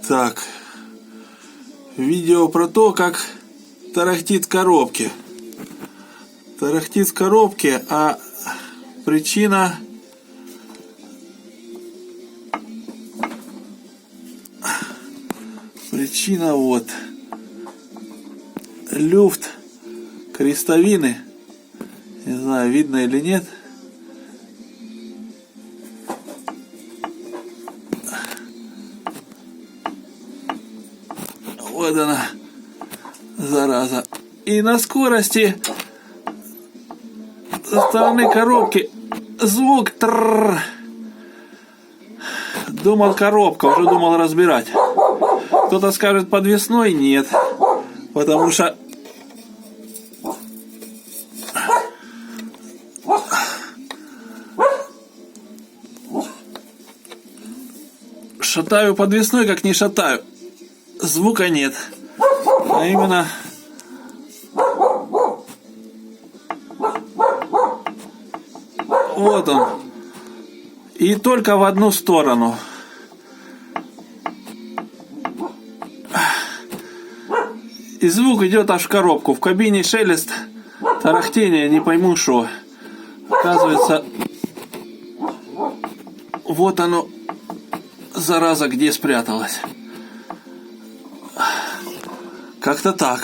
Так, видео про то, как тарахтит в коробке. Тарахтит в коробке, а причина вот. Люфт крестовины. Не знаю, видно или нет. Вот она, зараза. И на скорости со стороны коробки звук трррр. Думал коробка, уже думал разбирать. Кто-то скажет подвесной, нет. Потому что шатаю подвесной, как не шатаю. Звука нет. А именно вот он. И только в одну сторону. И звук идет аж в коробку. В кабине шелест, тарахтение, не пойму что. Оказывается, вот оно, зараза, где спряталась. Как-то так.